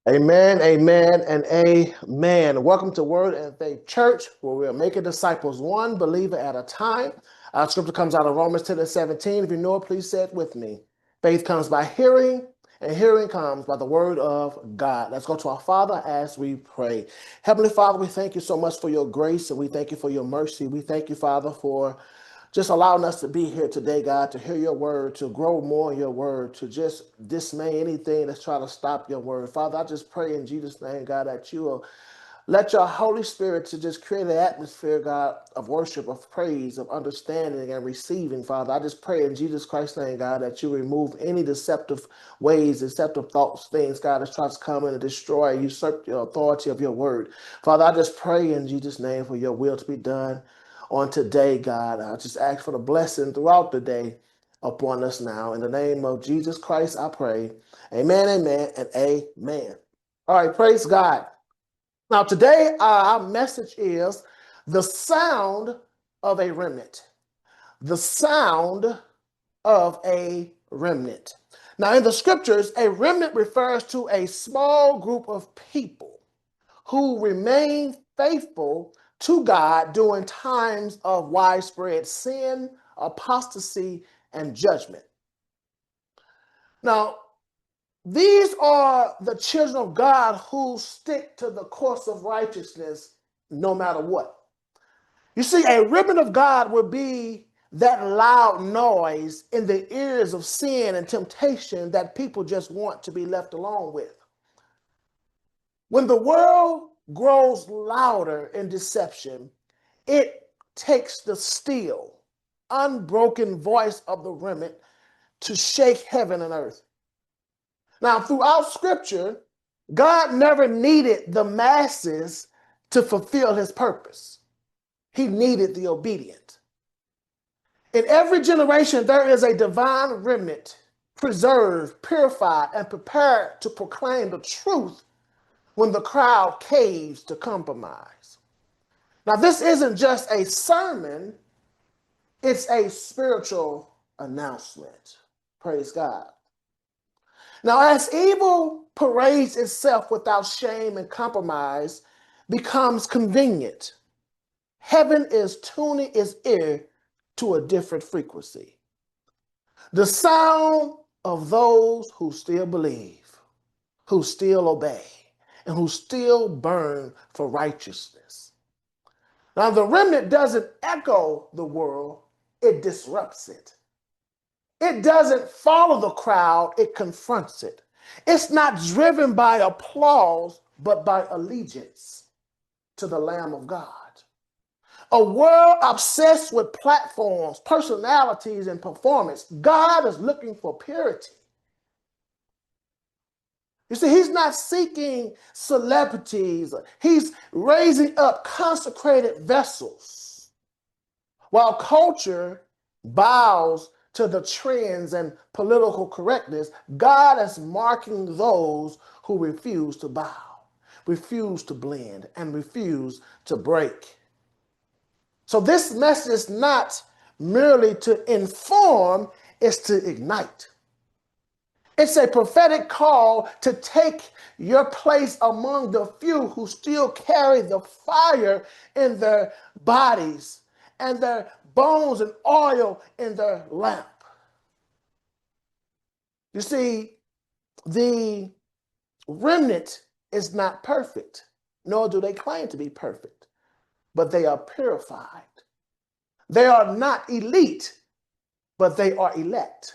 Amen, amen, and amen. Welcome to Word and Faith Church, where we are making disciples one believer at a time. Our scripture comes out of Romans 10 and 17. If you know it, please say it with me. Faith comes by hearing, and hearing comes by the word of God. Let's go to our Father as we pray. Heavenly Father, we thank you so much for your grace, and we thank you for your mercy. We thank you, Father, for just allowing us to be here today, God, to hear your word, to grow more in your word, to just dismay anything that's trying to stop your word. Father, I just pray in Jesus' name, God, that you will let your Holy Spirit to just create an atmosphere, God, of worship, of praise, of understanding and receiving, Father. I just pray in Jesus Christ's name, God, that you remove any deceptive ways, deceptive thoughts, things, God, that tries to come in and destroy, usurp the authority of your word. Father, I just pray in Jesus' name for your will to be done on today, God. I just ask for the blessing throughout the day upon us now. In the name of Jesus Christ, I pray. Amen, amen, and amen. All right, praise God. Now, today, our message is the sound of a remnant. The sound of a remnant. Now, in the scriptures, a remnant refers to a small group of people who remain faithful to God during times of widespread sin, apostasy, and judgment. Now, these are the children of God who stick to the course of righteousness no matter what. You see, a remnant of God will be that loud noise in the ears of sin and temptation that people just want to be left alone with. When the world grows louder in deception, it takes the still, unbroken voice of the remnant to shake heaven and earth. Now, throughout Scripture, God never needed the masses to fulfill his purpose. He needed the obedient. In every generation, there is a divine remnant, preserved, purified, and prepared to proclaim the truth when the crowd caves to compromise. Now, this isn't just a sermon, it's a spiritual announcement. Praise God. Now, as evil parades itself without shame and compromise becomes convenient, heaven is tuning its ear to a different frequency. The sound of those who still believe, who still obey, and who still burn for righteousness. Now, the remnant doesn't echo the world, it disrupts it. It doesn't follow the crowd, it confronts it. It's not driven by applause, but by allegiance to the Lamb of God. A world obsessed with platforms, personalities, and performance, God is looking for purity. You see, he's not seeking celebrities. He's raising up consecrated vessels. While culture bows to the trends and political correctness, God is marking those who refuse to bow, refuse to blend, and refuse to break. So this message is not merely to inform, it's to ignite. It's a prophetic call to take your place among the few who still carry the fire in their bodies and their bones and oil in their lamp. You see, the remnant is not perfect, nor do they claim to be perfect, but they are purified. They are not elite, but they are elect.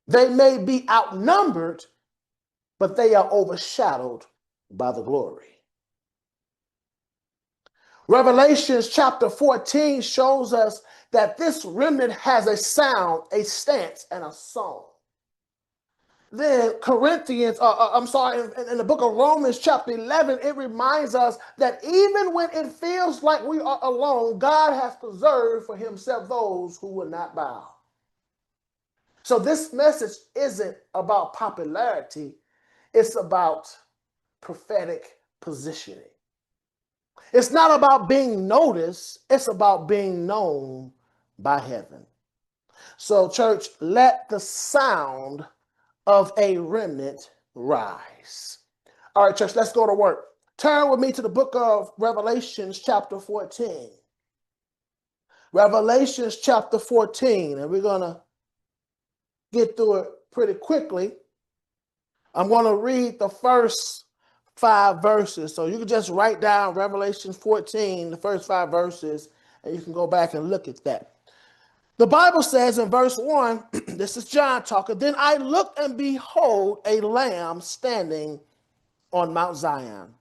They may be outnumbered, but they are overshadowed by the glory. Revelations chapter 14 shows us that this remnant has a sound, a stance, and a song. Then Corinthians, in the book of Romans chapter 11, it reminds us that even when it feels like we are alone, God has preserved for himself those who will not bow. So this message isn't about popularity, it's about prophetic positioning. It's not about being noticed, it's about being known by heaven. So, church, let the sound of a remnant rise. All right, church, let's go to work. Turn with me to the book of Revelations, chapter 14. Revelations, chapter 14, and we're going to get through it pretty quickly. I'm going to read the first 5 verses. So you can just write down Revelation 14, the first 5 verses, and you can go back and look at that. The Bible says in verse 1, this is John talking, then I looked and behold a lamb standing on Mount Zion,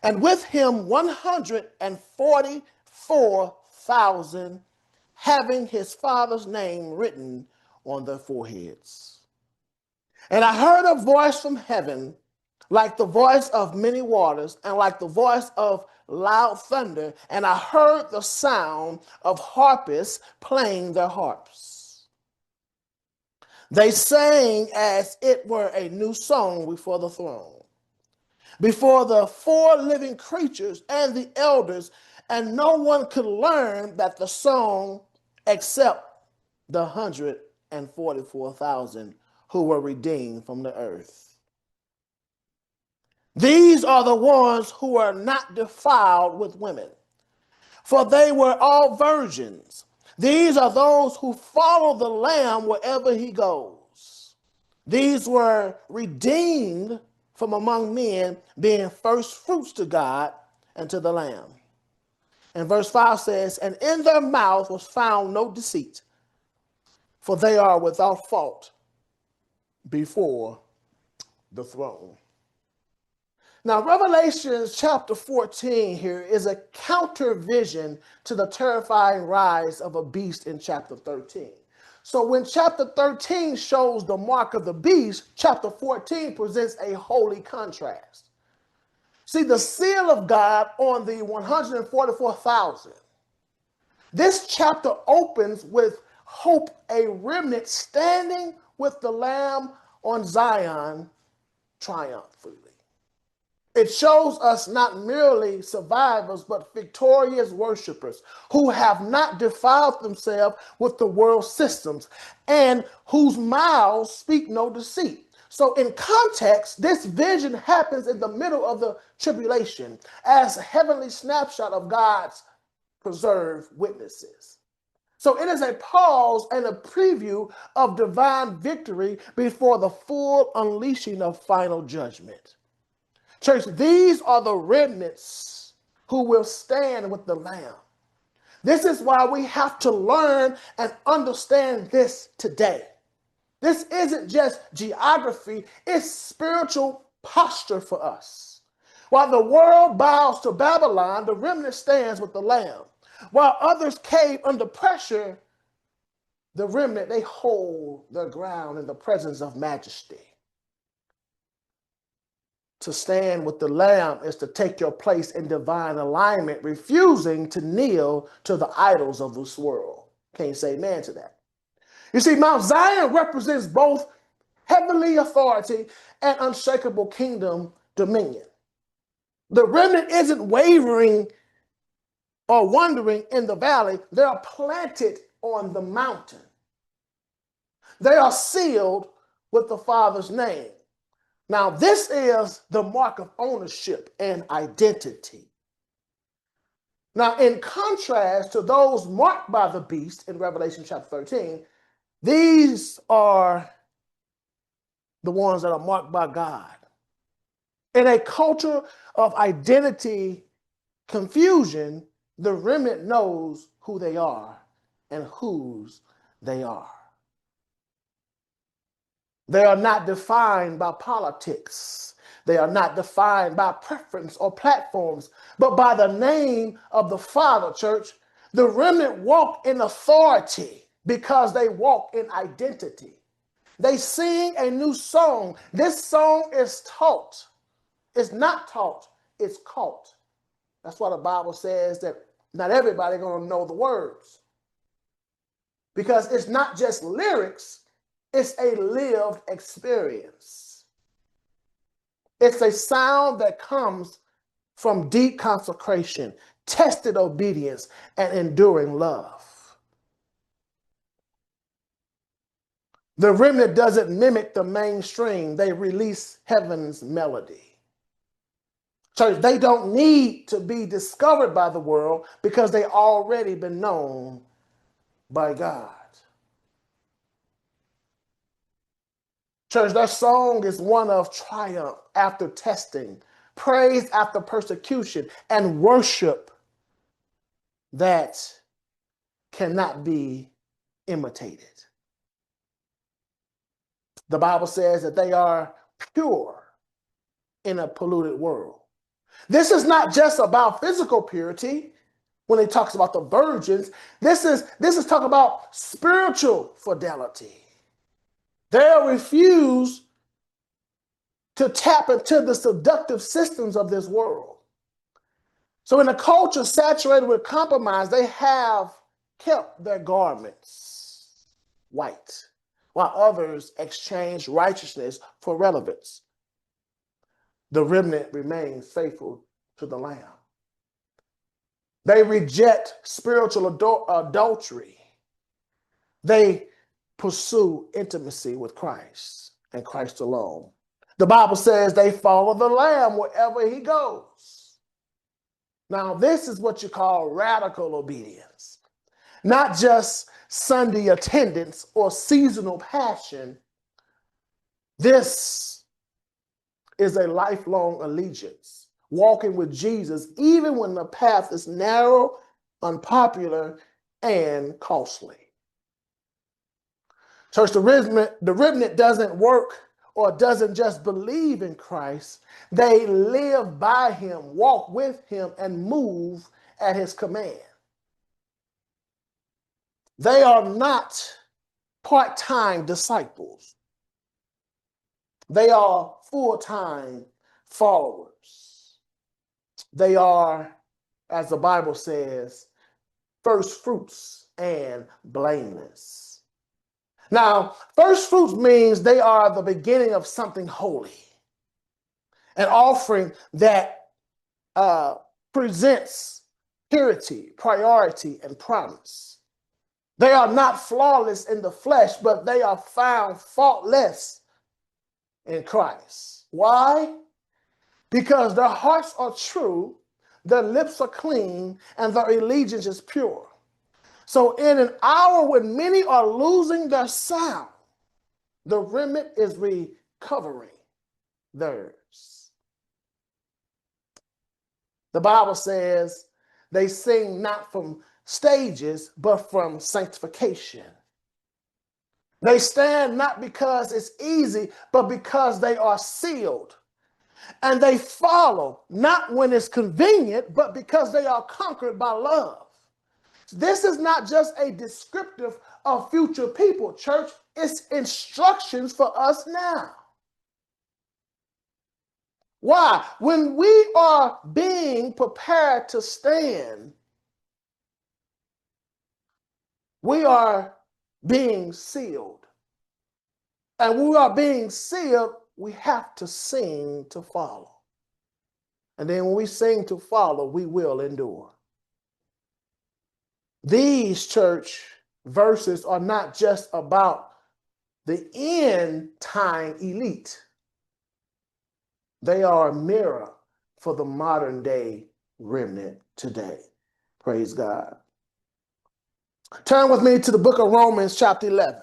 and with him 144,000 having his father's name written on their foreheads. And I heard a voice from heaven, like the voice of many waters, and like the voice of loud thunder. And I heard the sound of harpists playing their harps. They sang as it were a new song before the throne, before the 4 living creatures and the elders, and no one could learn that the song except the 144,000 who were redeemed from the earth. These are the ones who are not defiled with women, for they were all virgins. These are those who follow the Lamb wherever he goes. These were redeemed from among men, being first fruits to God and to the Lamb. And verse 5 says, and in their mouth was found no deceit, for they are without fault before the throne. Now, Revelation chapter 14 here is a counter vision to the terrifying rise of a beast in chapter 13. So when chapter 13 shows the mark of the beast, chapter 14 presents a holy contrast. See, the seal of God on the 144,000. This chapter opens with hope, a remnant standing with the Lamb on Zion triumphantly. It shows us not merely survivors, but victorious worshipers who have not defiled themselves with the world's systems and whose mouths speak no deceit. So in context, this vision happens in the middle of the tribulation as a heavenly snapshot of God's preserved witnesses. So it is a pause and a preview of divine victory before the full unleashing of final judgment. Church, these are the remnants who will stand with the Lamb. This is why we have to learn and understand this today. This isn't just geography, it's spiritual posture for us. While the world bows to Babylon, the remnant stands with the Lamb. While others cave under pressure, the remnant, they hold their ground in the presence of majesty. To stand with the Lamb is to take your place in divine alignment, refusing to kneel to the idols of this world. Can't say amen to that. You see, Mount Zion represents both heavenly authority and unshakable kingdom dominion. The remnant isn't wavering or wandering in the valley. They are planted on the mountain. They are sealed with the Father's name. Now, this is the mark of ownership and identity. Now, in contrast to those marked by the beast in Revelation chapter 13, these are the ones that are marked by God. In a culture of identity confusion, the remnant knows who they are and whose they are. They are not defined by politics. They are not defined by preference or platforms, but by the name of the Father, church. The remnant walk in authority because they walk in identity. They sing a new song. This song is taught. It's not taught, it's caught. That's why the Bible says that not everybody going to know the words. Because it's not just lyrics, it's a lived experience. It's a sound that comes from deep consecration, tested obedience, and enduring love. The remnant doesn't mimic the mainstream. They release heaven's melody. Church, they don't need to be discovered by the world because they already been known by God. Church, that song is one of triumph after testing, praise after persecution, and worship that cannot be imitated. The Bible says that they are pure in a polluted world. This is not just about physical purity when it talks about the virgins. This is talking about spiritual fidelity. They'll refuse to tap into the seductive systems of this world. So in a culture saturated with compromise, they have kept their garments white, while others exchange righteousness for relevance. The remnant remains faithful to the Lamb. They reject spiritual adultery. They pursue intimacy with Christ and Christ alone. The Bible says they follow the Lamb wherever he goes. Now, this is what you call radical obedience, not just Sunday attendance or seasonal passion. This is a lifelong allegiance, walking with Jesus even when the path is narrow, unpopular, and costly. Church, the remnant doesn't work or doesn't just believe in Christ. They live by him, walk with him, and move at his command. They are not part-time disciples. They are full-time followers. They are, as the Bible says, first fruits and blameless. Now, first fruits means they are the beginning of something holy, an offering that presents purity, priority, and promise. They are not flawless in the flesh, but they are found faultless in Christ. Why? Because their hearts are true, their lips are clean, and their allegiance is pure. So in an hour when many are losing their sound, the remnant is recovering theirs. The Bible says they sing not from stages, but from sanctification. They stand not because it's easy, but because they are sealed. And they follow not when it's convenient, but because they are conquered by love. This is not just a descriptive of future people, church. It's instructions for us now. Why? When we are being prepared to stand, we are being sealed. And when we are being sealed, we have to sing to follow. And then when we sing to follow, we will endure. These church verses are not just about the end time elite. They are a mirror for the modern day remnant today. Praise God. Turn with me to the book of Romans chapter 11.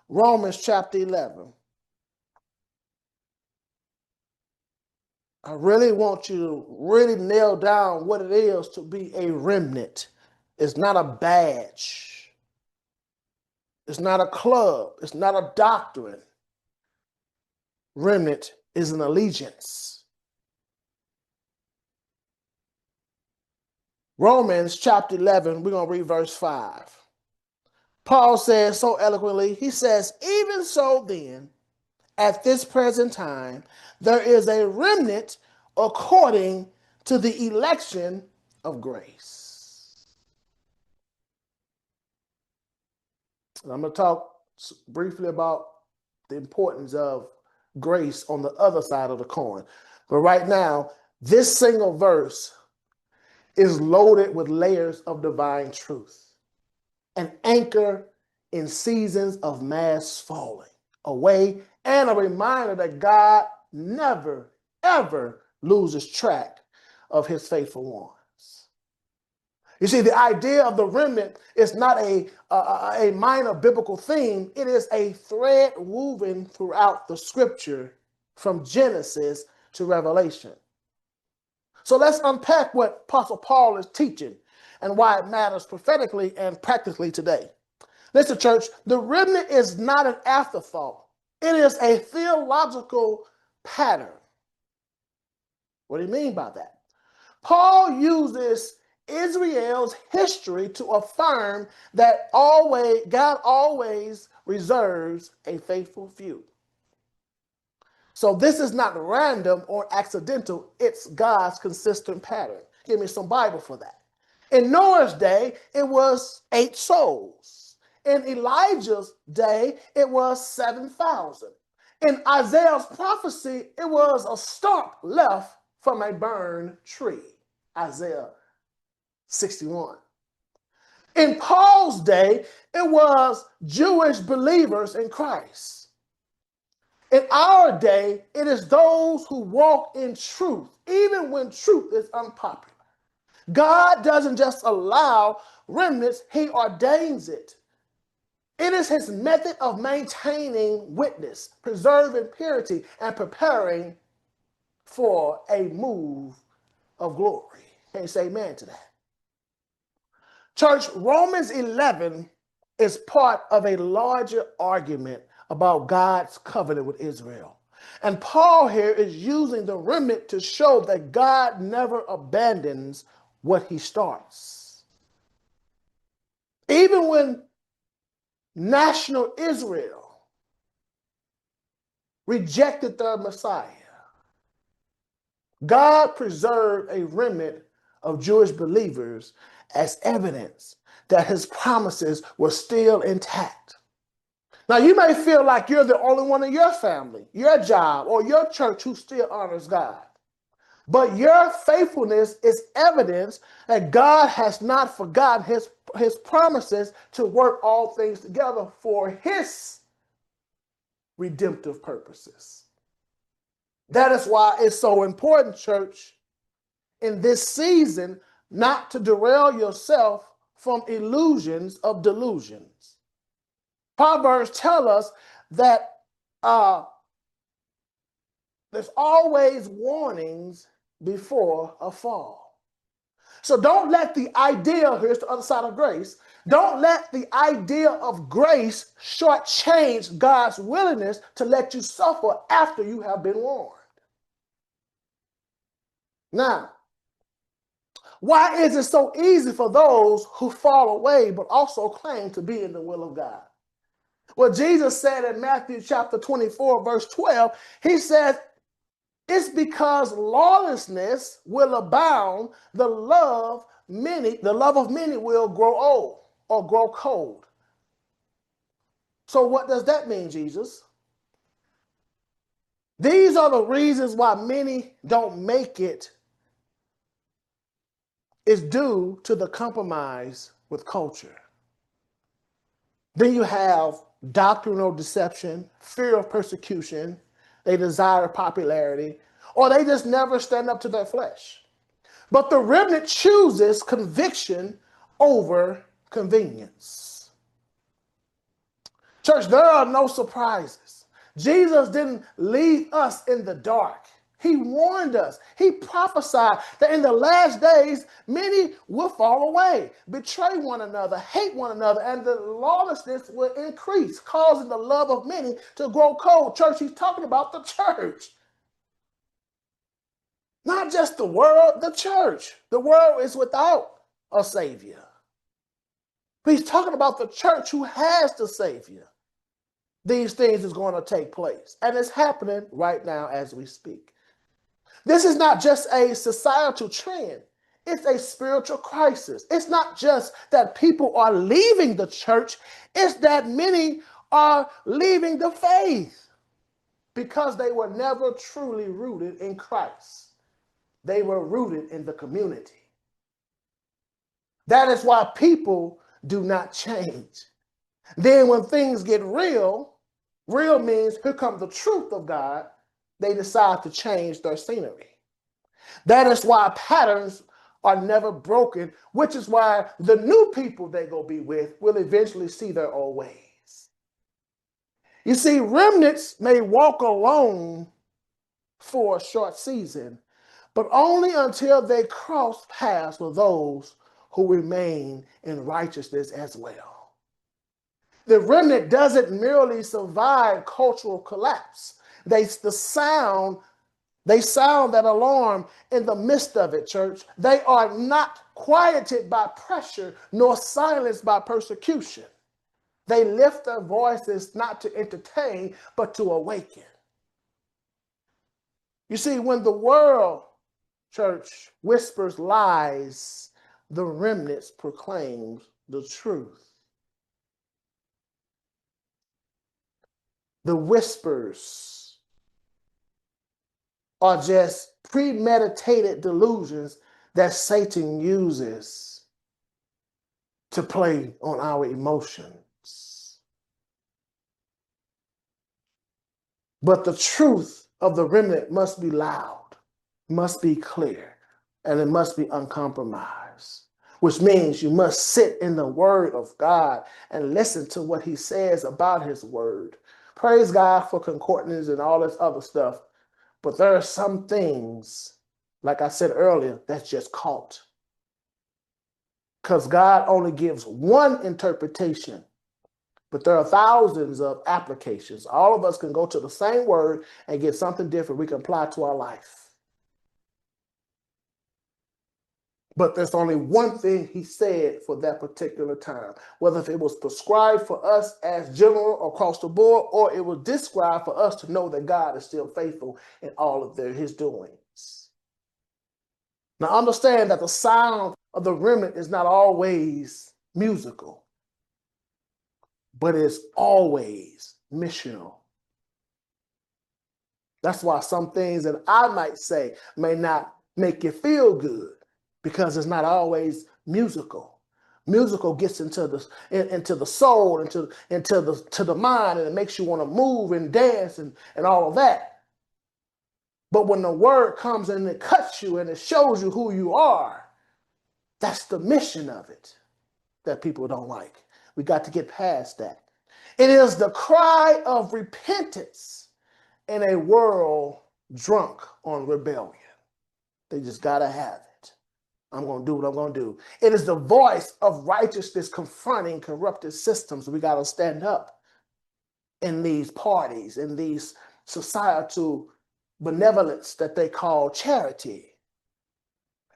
Romans chapter 11. I really want you to really nail down what it is to be a remnant. It's not a badge. It's not a club. It's not a doctrine. Remnant is an allegiance. Romans chapter 11, we're going to read verse 5. Paul says so eloquently, he says, even so then, at this present time, there is a remnant according to the election of grace. And I'm going to talk briefly about the importance of grace on the other side of the coin. But right now, this single verse is loaded with layers of divine truth, an anchor in seasons of mass falling away, and a reminder that God never, ever loses track of his faithful ones. You see, the idea of the remnant is not a minor biblical theme. It is a thread woven throughout the scripture from Genesis to Revelation. So let's unpack what Apostle Paul is teaching and why it matters prophetically and practically today. Listen, church, the remnant is not an afterthought. It is a theological pattern. What do you mean by that? Paul uses Israel's history to affirm that God always reserves a faithful few. So this is not random or accidental. It's God's consistent pattern. Give me some Bible for that. In Noah's day, it was 8 souls. In Elijah's day, it was 7,000. In Isaiah's prophecy, it was a stump left from a burned tree. Isaiah 61. In Paul's day, it was Jewish believers in Christ. In our day, it is those who walk in truth, even when truth is unpopular. God doesn't just allow remnants, he ordains it. It is his method of maintaining witness, preserving purity, and preparing for a move of glory. Can you say amen to that? Church, Romans 11 is part of a larger argument about God's covenant with Israel. And Paul here is using the remnant to show that God never abandons what he starts. Even when national Israel rejected their Messiah, God preserved a remnant of Jewish believers as evidence that his promises were still intact. Now, you may feel like you're the only one in your family, your job, or your church who still honors God. But your faithfulness is evidence that God has not forgotten his promises to work all things together for his redemptive purposes. That is why it's so important, church, in this season, not to derail yourself from illusions of delusions. Proverbs tell us that there's always warnings before a fall. So don't let the idea, here's the other side of grace, don't let the idea of grace shortchange God's willingness to let you suffer after you have been warned. Now, why is it so easy for those who fall away but also claim to be in the will of God? Well, Jesus said in Matthew chapter 24, verse 12, he says, it's because lawlessness will abound, the love of many will grow old or grow cold. So what does that mean, Jesus? These are the reasons why many don't make it is due to the compromise with culture. Then you have doctrinal deception, fear of persecution, they desire popularity, or they just never stand up to their flesh. But the remnant chooses conviction over convenience. Church, there are no surprises. Jesus didn't leave us in the dark. He warned us. He prophesied that in the last days, many will fall away, betray one another, hate one another, and the lawlessness will increase, causing the love of many to grow cold. Church, he's talking about the church. Not just the world, the church. The world is without a Savior. But he's talking about the church who has the Savior. These things is going to take place. And it's happening right now as we speak. This is not just a societal trend. It's a spiritual crisis. It's not just that people are leaving the church. It's that many are leaving the faith because they were never truly rooted in Christ. They were rooted in the community. That is why people do not change. Then when things get real, real means here comes the truth of God, they decide to change their scenery. That is why patterns are never broken, which is why the new people they go be with will eventually see their old ways. You see, remnants may walk alone for a short season, but only until they cross paths with those who remain in righteousness as well. The remnant doesn't merely survive cultural collapse. They sound that alarm in the midst of it, church. They are not quieted by pressure nor silenced by persecution. They lift their voices not to entertain, but to awaken. You see, when the world, church, whispers lies, the remnants proclaims the truth. The whispers are just premeditated delusions that Satan uses to play on our emotions. But the truth of the remnant must be loud, must be clear, and it must be uncompromised, which means you must sit in the word of God and listen to what he says about his word. Praise God for concordance and all this other stuff. But there are some things, like I said earlier, that's just caught. Because God only gives one interpretation, but there are thousands of applications. All of us can go to the same word and get something different we can apply to our life. But there's only one thing he said for that particular time, whether if it was prescribed for us as general across the board, or it was described for us to know that God is still faithful in all of his doings. Now understand that the sound of the remnant is not always musical, but it's always missional. That's why some things that I might say may not make you feel good, because it's not always musical. Musical gets into the soul, into the mind, and it makes you want to move and dance and all of that. But when the word comes and it cuts you and it shows you who you are, that's the mission of it that people don't like. We got to get past that. It is the cry of repentance in a world drunk on rebellion. They just got to have it. I'm going to do what I'm going to do. It is the voice of righteousness confronting corrupted systems. We got to stand up in these parties, in these societal benevolence that they call charity.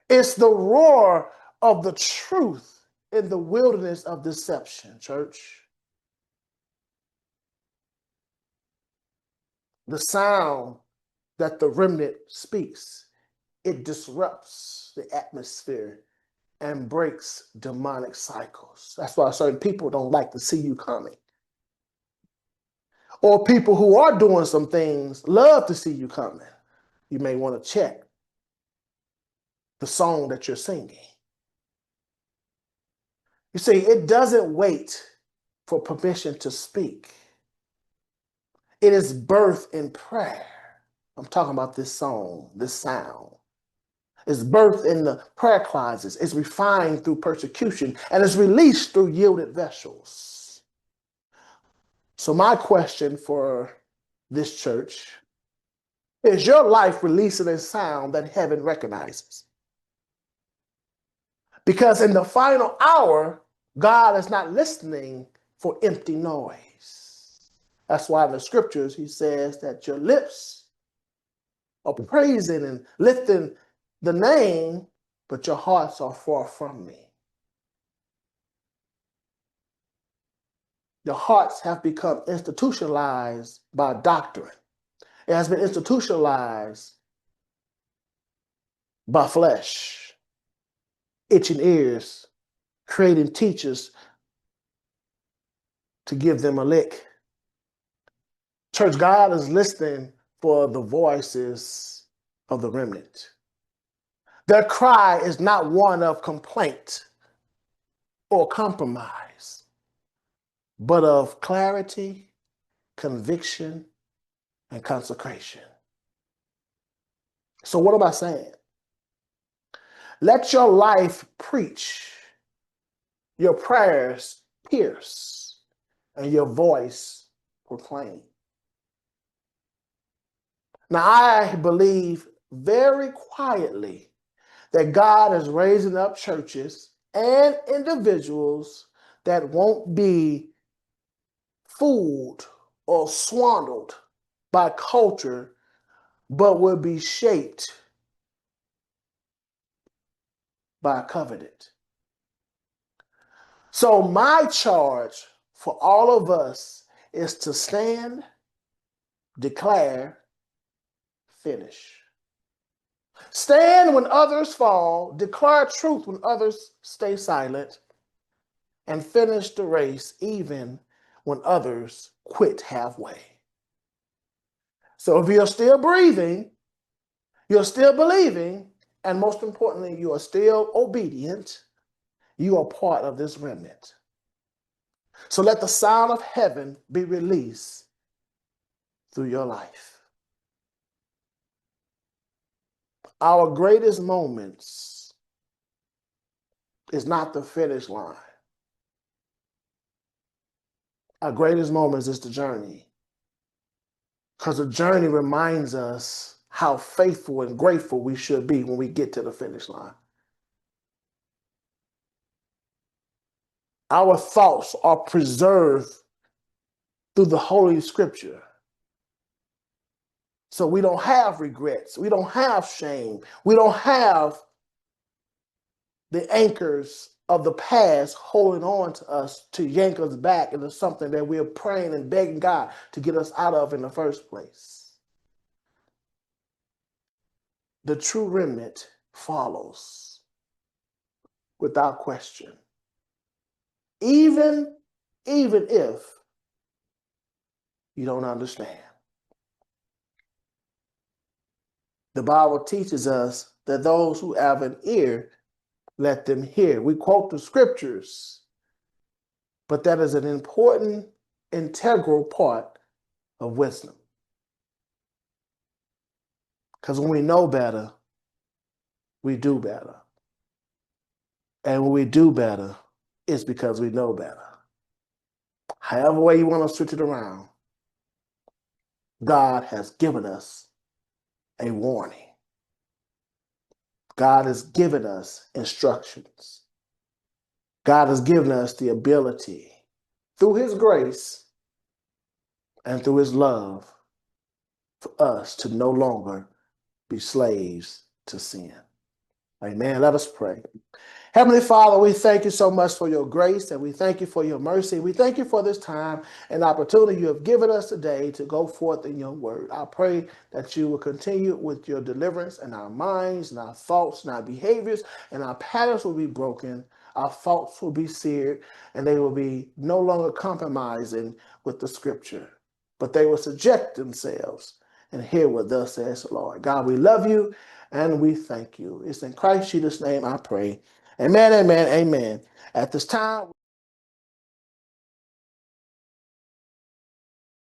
It's the roar of the truth in the wilderness of deception, church. The sound that the remnant speaks, it disrupts the atmosphere and breaks demonic cycles. That's why certain people don't like to see you coming. Or people who are doing some things love to see you coming. You may want to check the song that you're singing. You see, it doesn't wait for permission to speak. It is birth in prayer. I'm talking about this song, this sound. It's birthed in the prayer closets. It's refined through persecution, and it's released through yielded vessels. So my question for this church is: your life releasing a sound that heaven recognizes? Because in the final hour, God is not listening for empty noise. That's why in the scriptures he says that your lips are praising and lifting the name, but your hearts are far from me. Your hearts have become institutionalized by doctrine. It has been institutionalized by flesh, itching ears, creating teachers to give them a lick. Church, God is listening for the voices of the remnant. Their cry is not one of complaint or compromise, but of clarity, conviction, and consecration. So what am I saying? Let your life preach, your prayers pierce, and your voice proclaim. Now, I believe very quietly that God is raising up churches and individuals that won't be fooled or swindled by culture, but will be shaped by a covenant. So my charge for all of us is to stand, declare, finish. Stand when others fall, declare truth when others stay silent, and finish the race even when others quit halfway. So if you're still breathing, you're still believing, and most importantly, you are still obedient, you are part of this remnant. So let the sound of heaven be released through your life. Our greatest moments is not the finish line. Our greatest moments is the journey. Because the journey reminds us how faithful and grateful we should be when we get to the finish line. Our thoughts are preserved through the Holy Scripture. So we don't have regrets. We don't have shame. We don't have the anchors of the past holding on to us to yank us back into something that we're praying and begging God to get us out of in the first place. The true remnant follows without question. Even if you don't understand. The Bible teaches us that those who have an ear, let them hear. We quote the scriptures, but that is an important, integral part of wisdom. Because when we know better, we do better. And when we do better, it's because we know better. However way you want to switch it around, God has given us a warning. God has given us instructions. God has given us the ability, through his grace and through his love, for us to no longer be slaves to sin. Amen. Let us pray. Heavenly Father, we thank you so much for your grace, and we thank you for your mercy. We thank you for this time and opportunity you have given us today to go forth in your word. I pray that you will continue with your deliverance in our minds and our thoughts and our behaviors, and our patterns will be broken. Our thoughts will be seared, and they will be no longer compromising with the scripture, but they will subject themselves and hear what thus says the Lord. God, we love you and we thank you. It's in Christ Jesus' name I pray. Amen, amen, amen. At this time,